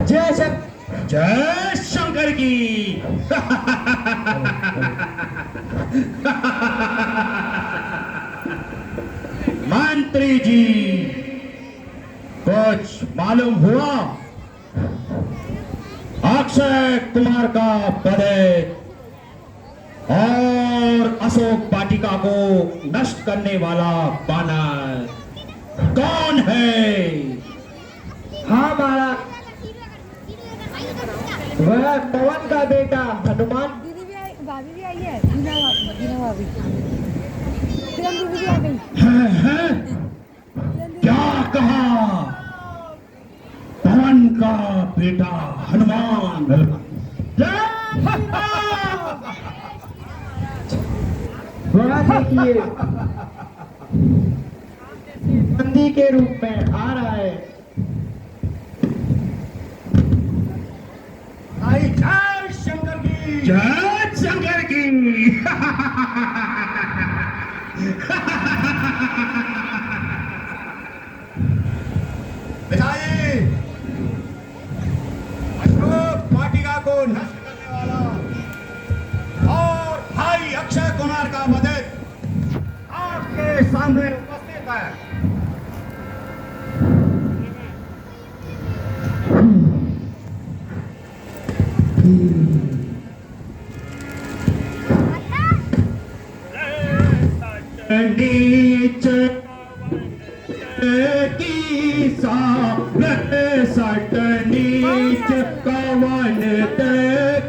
जय शंकर की। मंत्री जी, कुछ मालूम हुआ? अक्षय कुमार का पद और अशोक वाटिका को नष्ट करने वाला बानर कौन है? हाँ महाराज, वह पवन का बेटा हनुमान। दीदी भी आई, भाभी भी आई है, दीना भाभी। किरण दीदी भी आ गई। है? क्या कहा? पवन का बेटा हनुमान। वह देखिए बंदी के रूप में आ रहा है। आई जय शंकर की। जय शंकर की। बिठाइए अशोक वाटिका को नष्ट करने वाला और भाई अक्षय कुमार का मदद आपके सामने उपस्थित है। नीच की सारत सट नीच कवन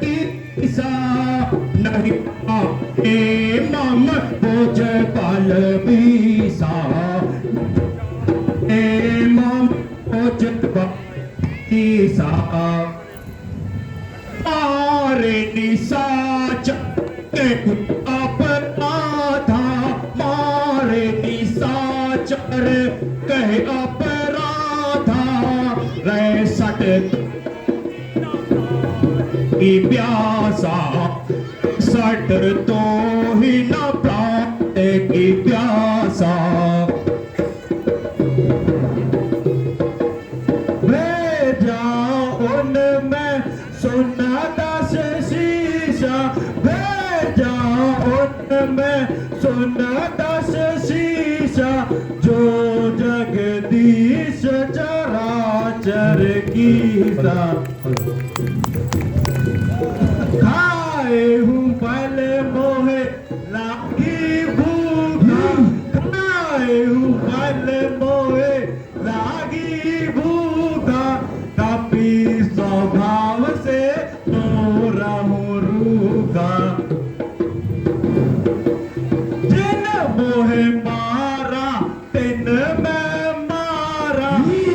की सा नहीं मम बोझ पल बीसा मम बोझ बीसा मारे निशाच के अपराधा मारे निशाचर कहे अपराधा रे सट की प्यासा सट तो ही न प्राप्त की प्यासा भेजा उनमें सुना दस शीशा भेजा उनमें सुना दस शीशा जो जगदीश चराचर की खाए हूँ फल मोहे लागी भूखा खाए हूँ फल मोहे लागी भूखा कपी स्वभाव से तो रहूं रूखा जिन मोहे मारा तिन मैं मारा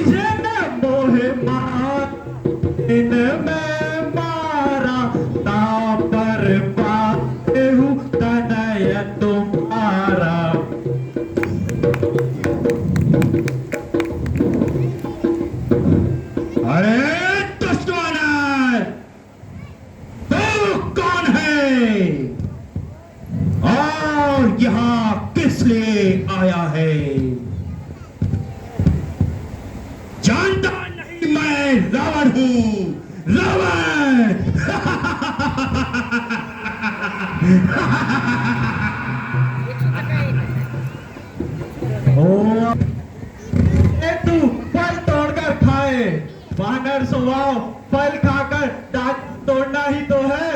जिन मोहे मारा तिन मैं मारा तापर पाते हूँ तनय तुम्हारा। अरे दुश्मन, तू कौन है और यहाँ किस लिए आया है? जानता नहीं मैं रावण हूँ, रावण। ओ, तू फल तोड़कर खाए, बानर स्वभाव फल खाकर दांत तोड़ना ही तो है।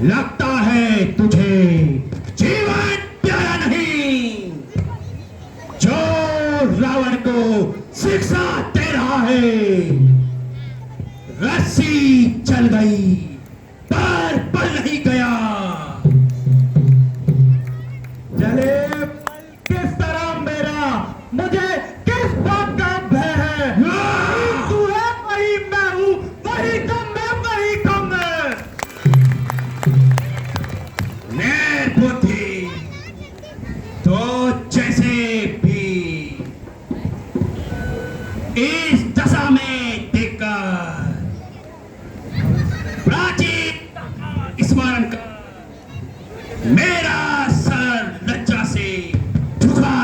लगता है तुझे जीवन प्यारा नहीं, जो रावण को शिक्षा दे रहा है। रस्सी चल गई पर पल नहीं गया। चले पल किस तरह मेरा, मुझे किस बात का भय है? तू है वही मैं हूँ, वही कम है वही कम है। निर्बुद्धि तो जैसे भी इस दशा में देखकर प्राचीनता का स्मरण कर मेरा सर लज्जा से झुका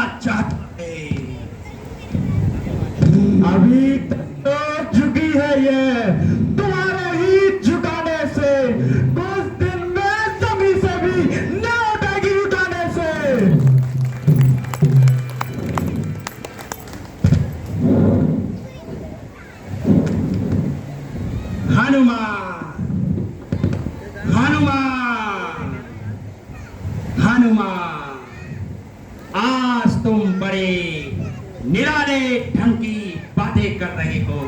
बड़े निराले ढंग की बातें कर रहे हो।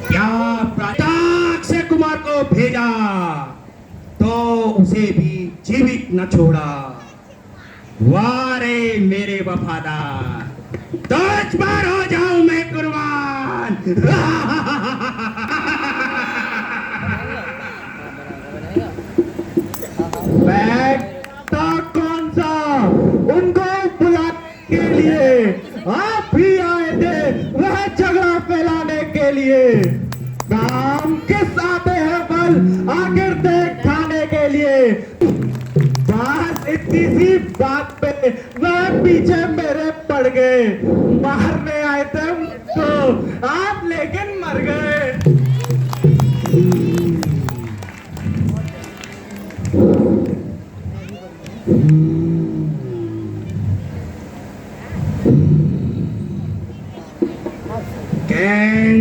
क्या अक्षय कुमार को भेजा तो उसे भी जीवित न छोड़ा। वारे मेरे वफादार, तुझ पर हो जाऊं मैं कुर्बान। बैठता कौन सा उनको बुलाने के लिए आप ही आए थे, वह झगड़ा फैलाने के लिए। काम किस आते हैं बल आखिर देख खाने के लिए। बस इतनी सी बात पे वह पीछे मेरे पड़ गए। मारने आए थे तो आप लेकिन मर गए।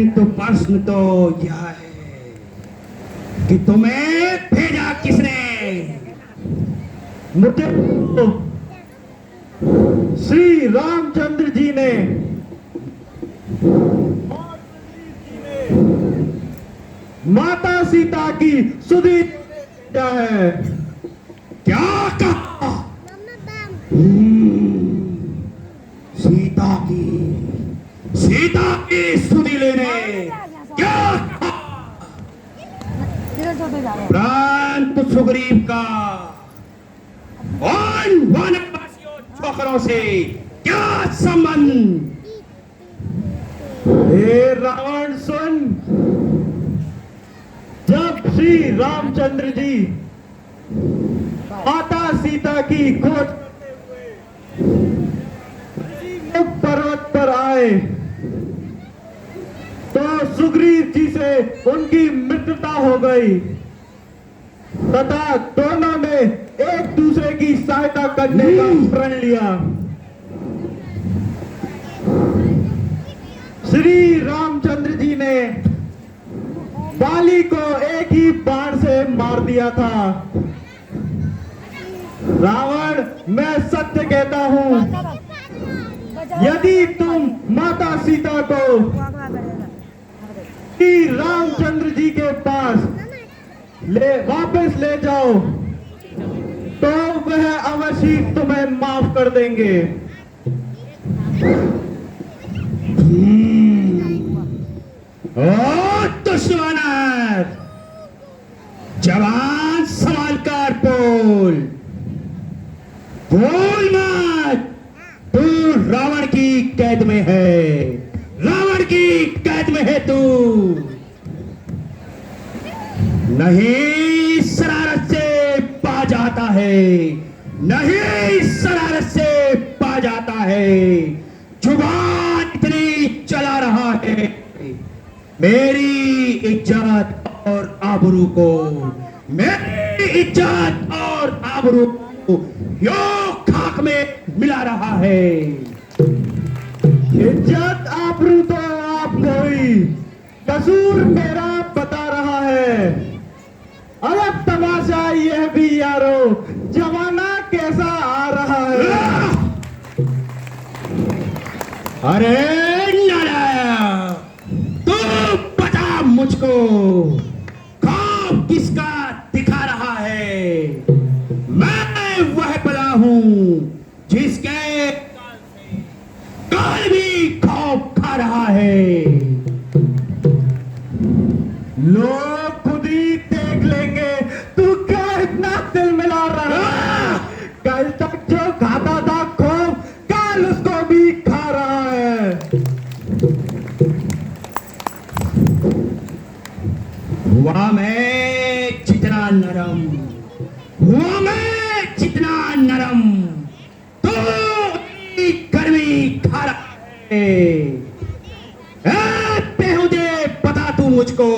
तो प्रश्न तो यह है कि तुम्हें भेजा किसने? मुझे श्री रामचंद्र जी ने माता सीता की सुधि दिया है। क्या कहा? सीता की सुधि लेने क्या कहा? प्रांत सुग्रीव का और वनवासियों छोकरों से क्या संबंध? हे रावण सुन, जब श्री रामचंद्र जी माता सीता की खोज पर्वत पर आए तो सुग्रीव जी से उनकी मित्रता हो गई तथा दोनों ने एक दूसरे की सहायता करने का प्रण लिया। श्री रामचंद्र जी ने बाली को एक ही बाण से मार दिया था। रावण, मैं सत्य कहता हूं, यदि तुम माता सीता को श्री रामचंद्र जी के पास वापस ले जाओ तो वह अवश्य तुम्हें माफ कर देंगे। ओ दुश्मन, जवान संभाल कर बोल मत। तू रावण की कैद में है, रावण की कैद में है तू। नहीं शरारत से पा जाता है, नहीं शरारत से पा जाता है। जुबान इतनी चला रहा है, मेरी इज्जत और आबरू को, मेरी इज्जत और आबरू को यो खाक में मिला रहा है। इज्जत आबरू तो आपको ही, कसूर मेरा बता रहा है। अलग तमाशा यह भी यारो, जमाना कैसा आ रहा है। अरे नारायण, तू बता मुझको, ख्वाब किसका दिखा रहा है? मैं वह बला हूं जिसके काल भी खौफ खा रहा है। लोग खुद ही देख लेंगे तू क्या इतना दिल मिला रहा है। कल तक जो खाता था खौफ, कल उसको भी खा रहा है। हुआ मैं जितना नरम, हुआ मैं जितना नरम, तो अपनी गर्मी खा रहा है। बेहुदे बता तू मुझको,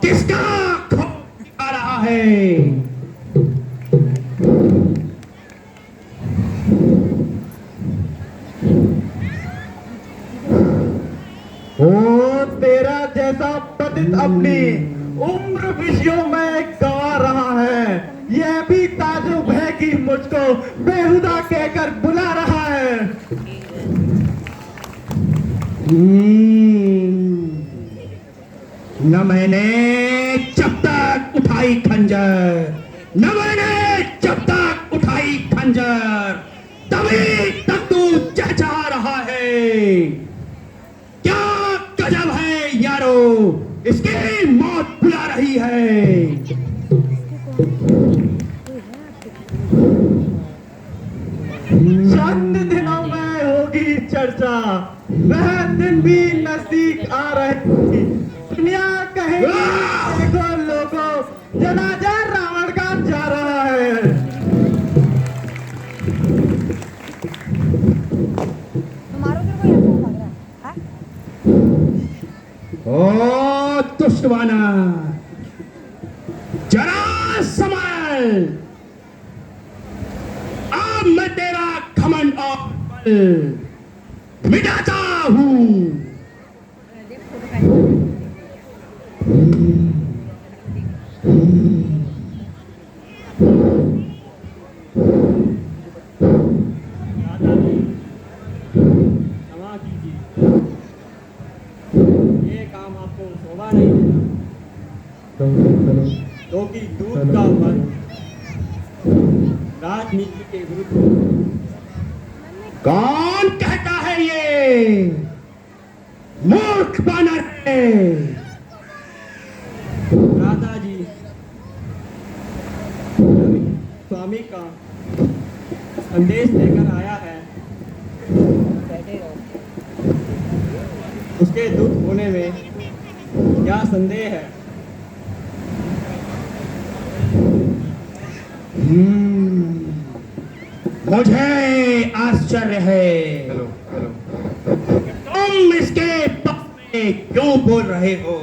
किसका खौफ खा रहा है? ओ तेरा जैसा पतित अपनी उम्र विषयों में गवा रहा है, यह भी ताजुब है कि मुझको बेहुदा कहकर बुला रहा है। न मैंने जब तक उठाई खंजर, न मैंने जब तक उठाई खंजर, तभी तक तू चहचहा रहा है। क्या गजब है यारो, इसकी मौत बुला रही है। चंद दिनों में होगी चर्चा, वह दिन भी नजदीक आ रहे। दुनिया कहेगी देखो लोगों, जनाजा रावण का जा रहा है। तुम्हारा उधर कोई ऐसा लग रहा है? ओ दुष्टवाना, जरा संभल। अब मैं तेरा घमंड और बल मिटाता हूं। क्षमा कीजिए, ये काम आपको शोभा नहीं देता, क्योंकि दूध का मन राजनीति के विरुद्ध। कौन कहता है ये? मूर्ख बानर है। राजा जी, स्वामी का संदेश लेकर आया है। उसके दुख होने में क्या संदेह है? मुझे आश्चर्य है, तुम इसके पक्ष में क्यों बोल रहे हो?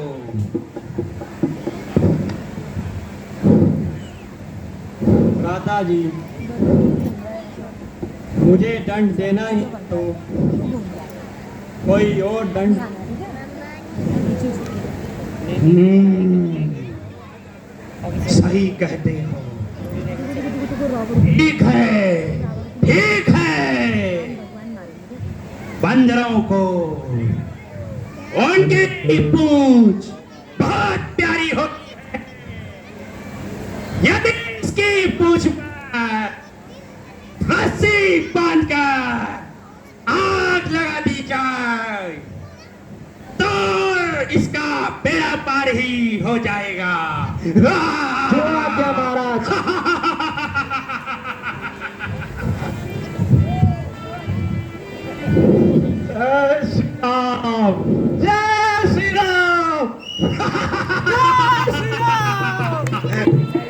राजा जी, मुझे दंड देना ही तो कोई और दंड सही कहते हो। ठीक है, ठीक है। बंदरों को उनकी पूंछ बहुत प्यारी होती है। यदि इसकी पूंछ पर रस्सी बांधकर आग लगा दी जाए तो इसका बेड़ा पार ही हो जाएगा। जो आज्ञा महाराज। जय श्री राम, जय श्री राम, जय Shri Ram.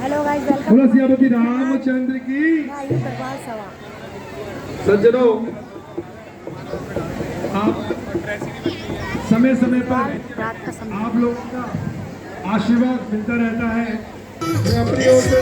Hello guys, welcome. बोलो सियापति रामचंद्र की। आइए दरबार सभा। सज्जनों, आप समय समय पर रात का समय। आप लोगों का आशीर्वाद मिलता रहता है। मैं अपनी ओर से